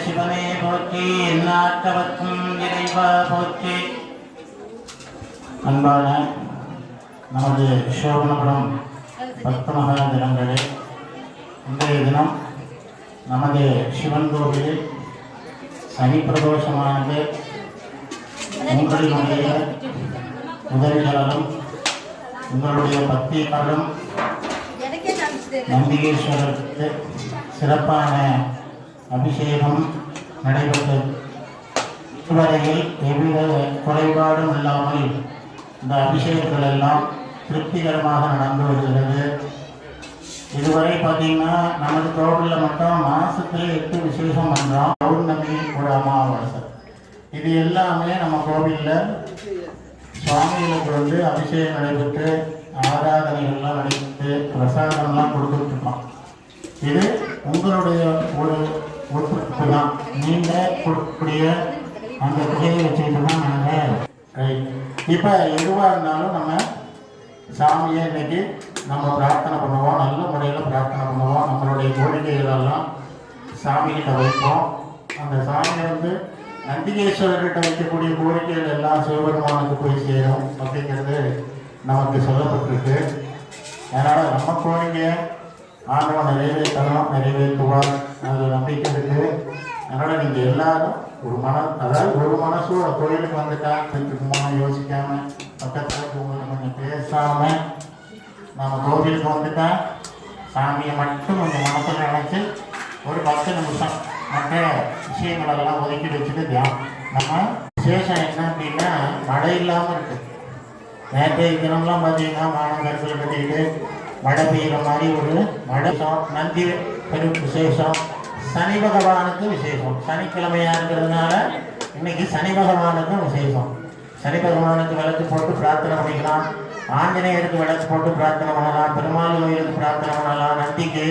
சிவனே போற்றி, எந்நாட்டவர்க்கும் இறைவா போற்றி. அன்பான நமது சோபனபுரம் பக்தமகா தினங்களே, இன்றைய தினம் நமது சிவன் கோவிலில் சனி பிரதோஷமானது உங்களினுடைய உதவிகளும் உங்களுடைய பக்திகளும் நந்திகேஸ்வரருக்கு சிறப்பான அபிஷேகம் நடைபெற்றது. இதுவரையில் எவ்வித குறைபாடும் இல்லாமல் இந்த அபிஷேகங்கள் எல்லாம் திருப்திகரமாக நடந்து வருகிறது. இதுவரை பார்த்தீங்கன்னா நமது கோவிலில் மட்டும் மாதத்தில் 8 விசேஷம் பண்ணுறோம். பௌர்ணமி ஒரு அமாவாசை, இது எல்லாமே நம்ம கோவிலில் சுவாமிகளுக்கு வந்து அபிஷேகம் நடைபெற்று ஆராதனைகள்லாம் நடைபெற்று பிரசாதம்லாம் கொடுத்துட்ருக்கோம். இது உங்களுடைய ஒரு ஒத்துழைப்பு தான். நீங்கள் கொடுக்கக்கூடிய அந்த தொகையை வச்சுக்கிட்டு தான் நாங்கள் இப்போ எதுவாக இருந்தாலும் நம்ம சாமியை இன்னைக்கு நம்ம பிரார்த்தனை பண்ணுவோம், நல்ல முறையில் பிரார்த்தனை பண்ணுவோம். நம்மளுடைய கோரிக்கைகளெல்லாம் சாமிகிட்ட வைப்போம். அந்த சாமியை வந்து நந்திகேஸ்வரர்கிட்ட வைக்கக்கூடிய கோரிக்கைகள் எல்லாம் சிவபெருமானுக்கு போய் சேரும் அப்படிங்கிறது நமக்கு சொல்லப்பட்டிருக்கு. அதனால் நம்ம கோரிங்க ஆண்டவன் நிறைவேற்றணும், நிறைவேற்றுவார், அதில் நம்பிக்கை இருக்குது. அதனால் நீங்கள் எல்லாரும் ஒரு மனசோட கோயிலுக்கு வந்துட்டா திரும்ப யோசிக்காமல் பக்கத்தில் உங்களுக்கு கொஞ்சம் பேசாமல் நம்ம கோவிலுக்கு வந்துட்டா சாமியை மட்டும் கொஞ்சம் மனசில் நினச்சி ஒரு 10 நிமிஷம் மற்ற விஷயங்களெல்லாம் ஒதுக்கி வச்சுட்டு தியானம். நம்ம விசேஷம் என்ன அப்படின்னா மழை இல்லாமல் இருக்குது. நேற்றைய தினம்லாம் பார்த்தீங்கன்னா வானம் கருத்தில் கட்டிக்கிட்டு மழை பெய்கிற மாதிரி ஒரு மழை. நந்தி பெரும் விசேஷம், சனி பகவானுக்கு விசேஷம். சனிக்கிழமையாக இருக்கிறதுனால இன்னைக்கு சனி பகவானுக்கும் விசேஷம். சனி பகவானுக்கு விளக்கு போட்டு பிரார்த்தனை பண்ணிக்கலாம், ஆஞ்சநேயருக்கு விளக்கு போட்டு பிரார்த்தனை பண்ணலாம், பெருமாள் கோயிலுக்கு பிரார்த்தனை பண்ணலாம், நந்திக்கு,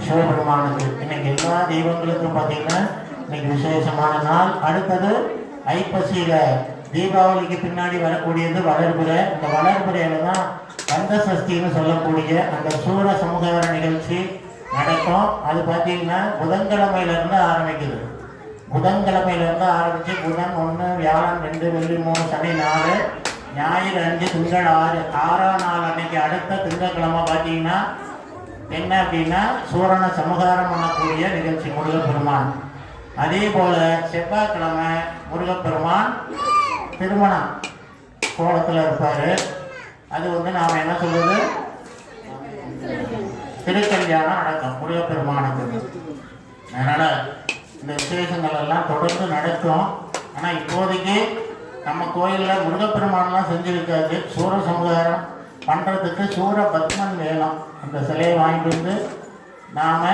சிவபெருமானுக்கு. இன்னைக்கு எல்லா தெய்வங்களுக்கும் பார்த்தீங்கன்னா இன்னைக்கு விசேஷமான நாள். அடுத்தது ஐப்பசியில தீபாவளிக்கு பின்னாடி வரக்கூடியது வளர்பிறை. இந்த வளர்பிறையில தான் கந்த சஷ்டின்னு சொல்லக்கூடிய அந்த சூர சமுதாய நிகழ்ச்சி நடக்கும். அது பார்த்தீங்கன்னா புதன்கிழமையிலிருந்து ஆரம்பிக்குது. புதன்கிழமையிலிருந்து ஆரம்பித்து புதன் 1, வியாழன் 2, வெள்ளி 3, சனி 4, ஞாயிறு 5, திங்கள் 6, 6ஆம் நாள் அன்னைக்கு அடுத்த திங்கட்கிழமை பார்த்தீங்கன்னா என்ன அப்படின்னா சூரனை சமகாரம் பண்ணக்கூடிய நிகழ்ச்சி முருகப்பெருமான். அதே போல செவ்வாய்க்கிழமை முருகப்பெருமான் திருமணம் கோலத்தில் இருப்பார். அது நாம் என்ன சொல்வது, திருக்கல்யாணம் நடக்கும் முருகப்பெருமானுக்கு. அதனால் இந்த விசேஷங்கள் எல்லாம் தொடர்ந்து நடக்கும். ஆனால் இப்போதைக்கு நம்ம கோயிலில் முருகப்பெருமானெலாம் செஞ்சுருக்காது. சூர சமுதாயம் பண்ணுறதுக்கு சூரபத்மன் வேணும். அந்த சிலையை வாங்கிட்டு வந்து நாம்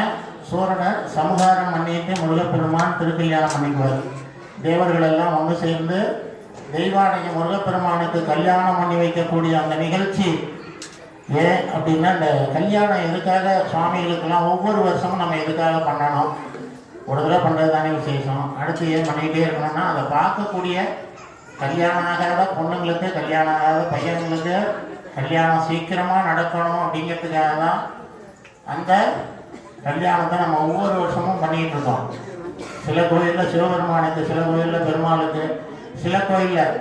சூரனை சமுதாயம் பண்ணிட்டு முருகப்பெருமான் திருக்கல்யாணம் பண்ணிக்குவார். தேவர்கள் எல்லாம் ஒன்று சேர்ந்து தெய்வானைய முருகப்பெருமானுக்கு கல்யாணம் பண்ணி வைக்கக்கூடிய அந்த நிகழ்ச்சி. ஏன் அப்படின்னா இந்த கல்யாணம் எதுக்காக சுவாமிகளுக்கெல்லாம் ஒவ்வொரு வருஷமும் நம்ம எதுக்காக பண்ணணும், ஒரு தடவை பண்ணுறது தானே விசேஷம். அடுத்து ஏன் பண்ணிக்கிட்டே இருக்கணும்னா அதை பார்க்கக்கூடிய கல்யாணம் ஆகாத பொண்ணுங்களுக்கு, கல்யாணம் ஆகாத பையன்களுக்கு கல்யாணம் சீக்கிரமாக நடக்கணும் அப்படிங்கிறதுக்காக தான் அந்த கல்யாணத்தை நம்ம ஒவ்வொரு வருஷமும் பண்ணிக்கிட்டு இருக்கோம். சில கோயிலில் சிவபெருமானுக்கு, சில கோயிலில் பெருமாளுக்கு, சில கோயிலில்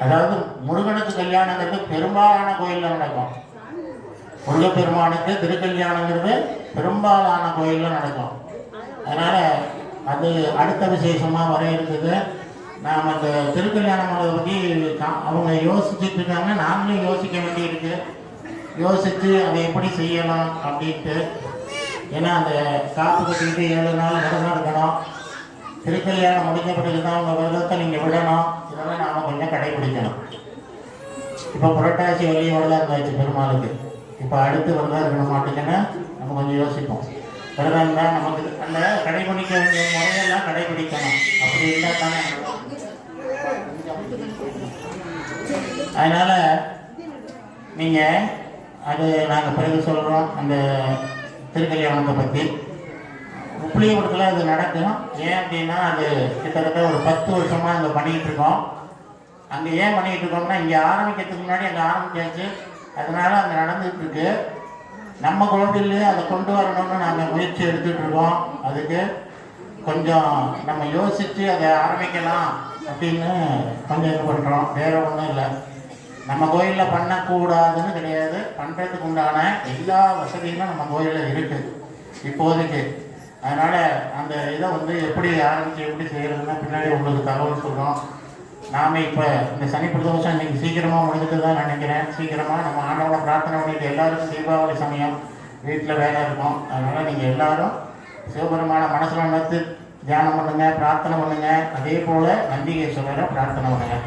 அதாவது முருகனுக்கு கல்யாணங்கிறது பெரும்பாலான கோயிலில் நடக்கும். முருகப்பெருமானுக்கு திருக்கல்யாணங்கிறது பெரும்பாலான கோயிலில் நடக்கும். அதனால் அது அடுத்த விசேஷமாக வர இருக்குது. நாம் அந்த திருக்கல்யாணம் பற்றி அவங்க யோசிச்சுட்டு இருக்காங்க, நாமளும் யோசிக்க வேண்டியிருக்கு. யோசித்து அதை எப்படி செய்யலாம் அப்படின்ட்டு. ஏன்னா அந்த காப்பு கட்டிக்கிட்டு 7 நாள் விரதம் இருக்கணும். திருக்கல்யாணம் முடிஞ்ச பிறகு தான் உங்கள் விரதத்தை நீங்கள் விடணும். இதெல்லாம் நாம் கொஞ்சம் கடைபிடிக்கணும். இப்போ புரட்டாசி வழியோடு தான் இருந்தாச்சு பெருமாளுக்கு. இப்போ அடுத்து விரதம் இருக்கண மாட்டேங்குன்னு நம்ம கொஞ்சம் யோசிப்போம். விரதம் இருந்தால் நமக்கு அந்த கடைபிடிக்க வேண்டிய முறையெல்லாம் கடைபிடிக்கணும். அப்படி இருந்தால் தானே. அதனால் நீங்கள் அது நாங்கள் பிறகு சொல்கிறோம். அந்த திருக்கல்யாணத்தை பற்றி உப்பிலியபுரத்தில் அது நடக்கும். ஏன் அப்படின்னா அது கிட்டத்தட்ட ஒரு 10 வருஷமாக அங்கே பண்ணிக்கிட்டு இருக்கோம். அங்கே ஏன் பண்ணிக்கிட்டு இருக்கோம்னா இங்கே ஆரம்பிக்கிறதுக்கு முன்னாடி அங்கே ஆரம்பிச்சாச்சு. அதனால் அங்கே நடந்துகிட்டு இருக்கு. நம்ம கோவிலே அதை கொண்டு வரணும்னு நாங்கள் முயற்சி எடுத்துகிட்டு இருக்கோம். அதுக்கு கொஞ்சம் நம்ம யோசித்து அதை ஆரம்பிக்கலாம் அப்படின்னு கொஞ்சம் இது பண்ணுறோம். வேறு ஒன்றும் இல்லை. நம்ம கோயிலில் பண்ணக்கூடாதுன்னு கிடையாது. பண்ணுறதுக்கு உண்டான எல்லா வசதிகளும் நம்ம கோயிலில் இருக்குது இப்போதைக்கு. அதனால் அந்த இதை எப்படி ஆரம்பித்து எப்படி செய்கிறதுன்னா பின்னாடி உங்களுக்கு தகவல் சொல்கிறோம். நாம் இப்போ இந்த சனி பிரதோஷம் இன்றைக்கி சீக்கிரமாக முடிஞ்சுட்டு தான் நினைக்கிறேன். சீக்கிரமாக நம்ம ஆண்டவனை பிரார்த்தனை பண்ணிட்டு எல்லாருக்கும் தீபாவளி சமயம் வீட்டில் வேலை இருக்கும். அதனால் நீங்கள் எல்லோரும் சிவபெருமான மனசில் நினைத்து தியானம் பண்ணுங்கள், பிரார்த்தனை பண்ணுங்கள். அதே போல் நந்திகேஸ்வரரை பிரார்த்தனை பண்ணுங்கள்.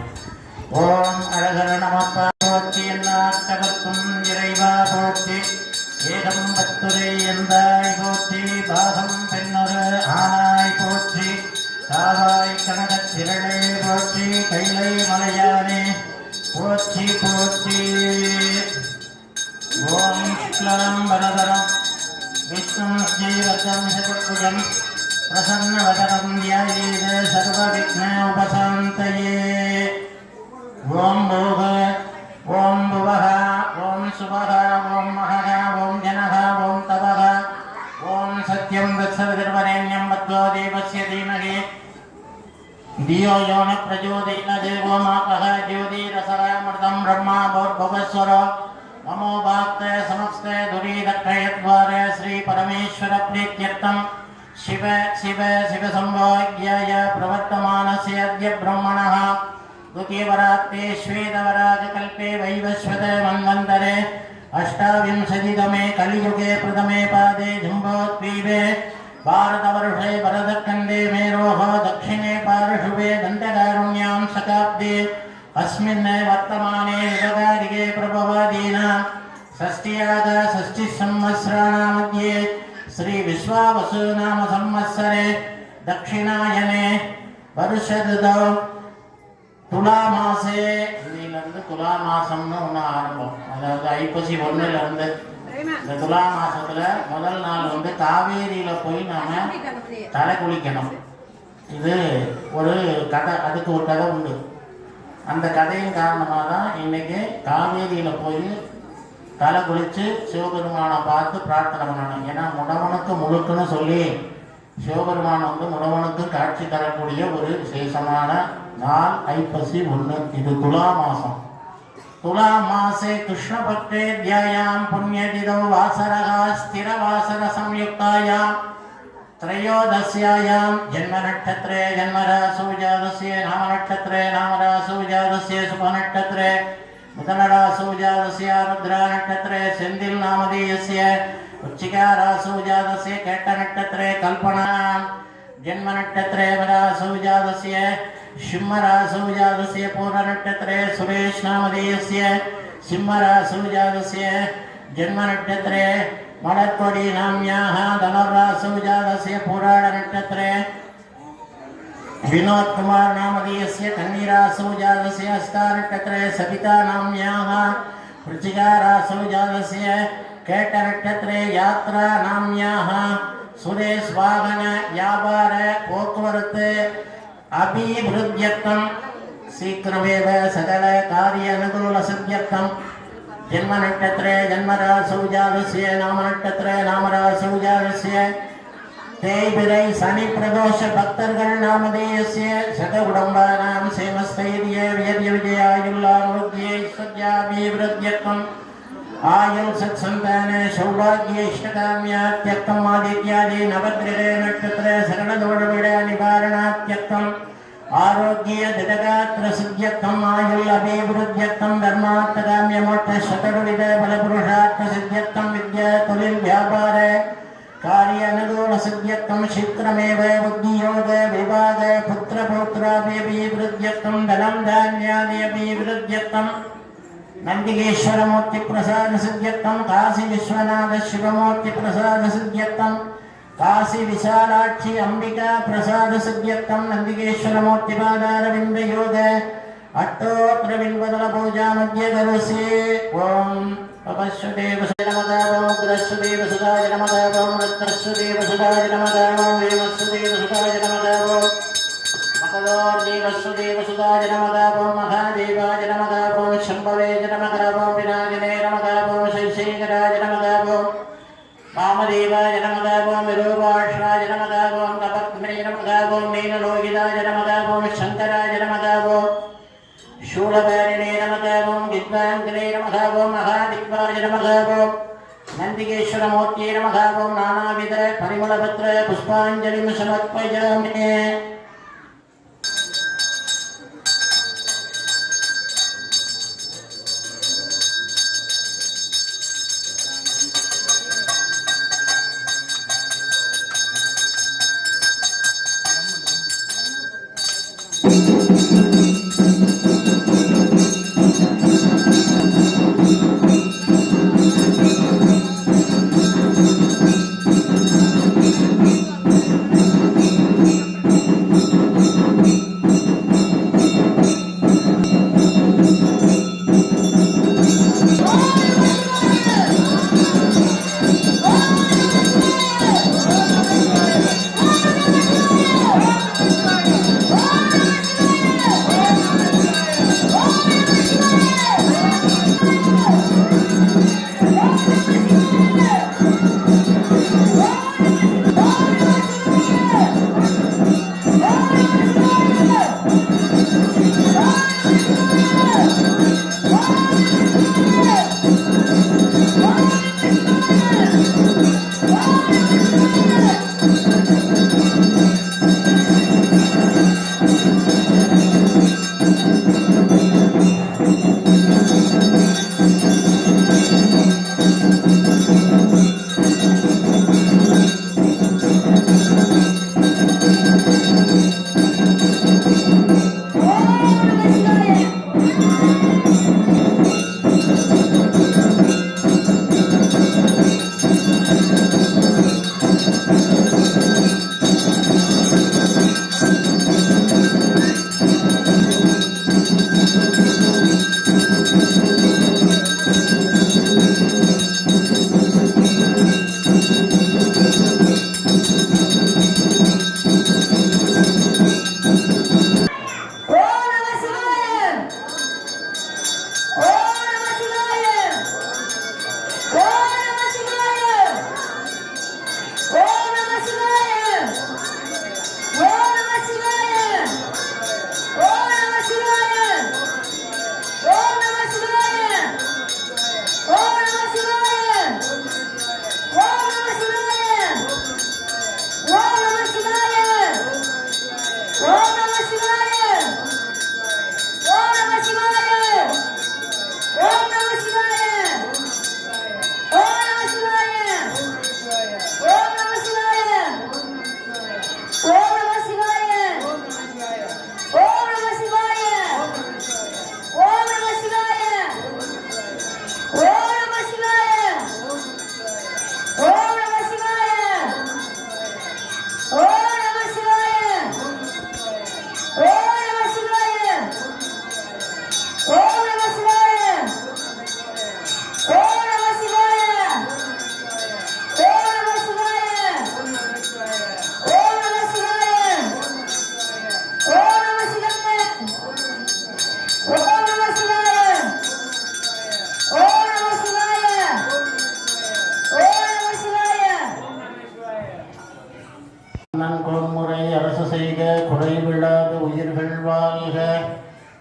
ஓம் அழகர நமப்பா போற்றி, என்னாட்டவர்க்கும் இறைவா போற்றி, ஏகம் பத்துரை எந்தாய் போற்றி, பாகம் பெண்ணொரு ஆனாய் போற்றி, காவாய் கனகத் திரளே போற்றி, கைலை மலையானே போற்றி போற்றி. ஓம் சுக்லம் வரதரம் விஷ்ணும் ஜீவகம் சதுர்புஜம் பிரசன்னவதரம் த்யாயேத சர்வவிக்ன உபசாந்தயே. ஓம் பூக, ஓம் புவஹ, ஓம் சுவஹ, ஓம் மஹஹ, ஓம் ஜனஹ, ஓம் தவஹ, ஓம் சத்யம் தத்சவிதுர்வரேண்யம் பத்வோ தேவஸ்ய தீமஹி தியோ யோ ந பிரச்சோதயாத். सोमाकः ज्योतिरसरामृतं ब्रह्मा भोर्भुवस्वरो नमो भक्ते समस्ते दुरीदक्षयद्वारे श्री परमेश्वर प्रीत्यर्थं शिव शिव शिव संभोज्याय प्रवर्तमानस्य अद्य ब्रह्मणः द्वितीयवरात्ते श्वेतवराजकल्पे वैवस्वते मन्वन्तरे अष्टाविंशतितमे कलियुगे प्रथमे पादे जम्बोद्वीपे भारतवर्षे भरतखण्डे मेरोः दक्षिणे पार्श्वे दण्डकारुण्यां शताब्दे अस्मिन् वर्तमाने युगकारिके प्रभवादीनां षष्ट्याद षष्टिसंवत्सराणामध्ये श्री विश्वावसु नाम संवत्सरे दक्षिणायने वर्षऋतौ துலா மாசே இன்னிலிருந்து துலா மாசம்னு ஒன்று ஆரம்பம். அதாவது ஐப்பசி 1லேருந்து இந்த துலா மாசத்துல முதல் நாள் வந்து காவேரியில போய் நாம தலை குளிக்கணும். இது ஒரு கதை, அதுக்கு ஒரு கதை உண்டு. அந்த கதையின் காரணமாக தான் இன்னைக்கு காவேரியில போய் தலை குளிச்சு சிவபெருமானை பார்த்து பிரார்த்தனை பண்ணணும். ஏன்னா முடவனுக்கு முழுக்குன்னு சொல்லி சிவபெருமான் வந்து முடவனுக்கு காட்சி தரக்கூடிய ஒரு விசேஷமான நாள் ஐப்பசி 1. இது துலா மாசம். துலா மாசே கிருஷ்ணபக்தே தியாயாம் புண்ணியதிதோ வாசரகா ஸ்திரவாசர சம்யுக்தாயாம் त्रयोदश्यायां जन्मनक्षत्रे जन्मरासु जातस्य नामनक्षत्रे नामरासु जातस्य शुभनक्षत्रे मुदनरासु जातस्य रुद्रनक्षत्रे सेन्दिल नामधेयस्य वृश्चिकरासु जातस्य केट्टनक्षत्रे कल्पना जन्मनक्षत्रे वरासु जातस्य सिंहरासु जातस्य पूर्णनक्षत्रे सुरेश नामधेयस्य सिंहरासु जातस्य जन्मनक्षत्रे मलक्कोडी नाम्याः धनुर्रासु जातस्य पुराणनक्षत्रे विनोद कुमार नामधेयस्य कन्नीरासु जातस्य हस्तानक्षत्रे सविता नाम्याः वृश्चिकरासु जातस्य केट्टनक्षत्रे यात्रा नाम्याः सुरेश वाहन व्यापार पोक्कुवरत्तु अभिवृद्ध्यर्थं शीघ्रमेव सकल कार्य अनुकूल सिद्ध्यर्थं जन्मनक्षत्रे जन्मरासु जातस्य नामनक्षत्रे नामरासु जातस्य தேய்பிறை சனி பிரதோஷ பக்தர்கள் நாமதேயस्य சக குடும்பானாம் சேமஸ்தைரிய வியர்ய விஜயாயுள்ளாருத்யே ஐஸ்வர்யாபிவிருத்யத்வம் ஆயுள் சத்சந்தான சௌபாகிய இஷ்டகாமியாத்யக்தம் ஆதித்யாதி நவகிரக நட்சத்திர சகலதோஷவிட நிவாரணாத்யக்தம் आरोग्य दिदगात्र सिद्ध्यर्थम आयुल अभिवृद्ध्यर्थम धर्मार्थकाम्य मोक्ष शतविध बल पुरुषार्थ सिद्ध्यर्थम विद्या तुलिल व्यापार कार्य अनुकूल सिद्ध्यर्थम शीघ्रमेव बुद्धि योग विभाग पुत्र पौत्राभिवृद्ध्यर्थम धनम धान्यादि अभिवृद्ध्यर्थम नंदिकेश्वर मूर्ति प्रसाद सिद्ध्यर्थम काशी विश्वनाथ शिवमूर्ति प्रसाद सिद्ध्यर्थम काशी विशालाक्षी अंबिका प्रसाद सिद्ध्यर्थम नंदिकेश्वर मूर्ति पादारविंद योग अट्टोत्र बिंबदल पूजा मध्य करोसि ओम पपश्वदेव नमः ओम ग्रस्वदेव सुधाय नमः ओम रत्नस्वदेव सुधाय नमः ओम वेमस्वदेव सुधाय नमः ओम मकदोर्देवस्वदेव सुधाय नमः ओम महादेवाय नमः ओम शंभवे नमः ओम विनायने नमः ओम शैशेखराय नमः ओम वामदेवाय नमः ओम विरूपाक्षाय नमः ओम कपद्मे नमः ओम नीललोहिताय नमः ओम शंकराय नमः ओम शूलधारिणे नमः ओम विद्वांगने नमः ओम महादिग्वाय नमः ओम नंदिकेश्वर मूर्ति नमः ओम नानाविध परिमलपत्र पुष्पांजलिं समर्पयामि।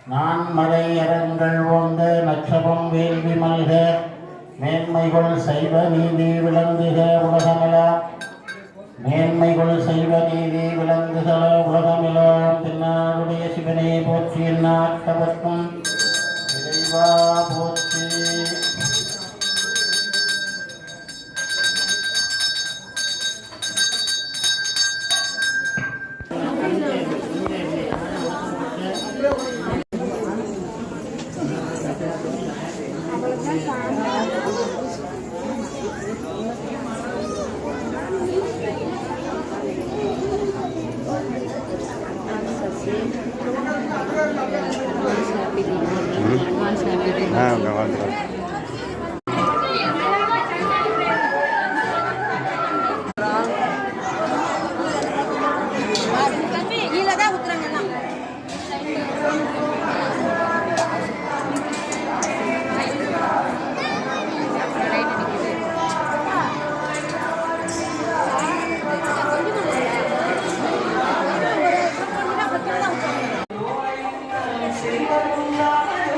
நான் மறை அரங்கள் ஓங்க நச்சபம் வேள்வி மல்க மேன்மைகள் சைவ நீதி விளங்குக உலகமெல்லாம் மேன்மைகள் சைவ நீதி விளங்குகள உலகமெல்லாம் தென்னாடுடைய சிவனே போற்றி நாட்டவர்க்கும் இறைவா போற்றி. Thank you.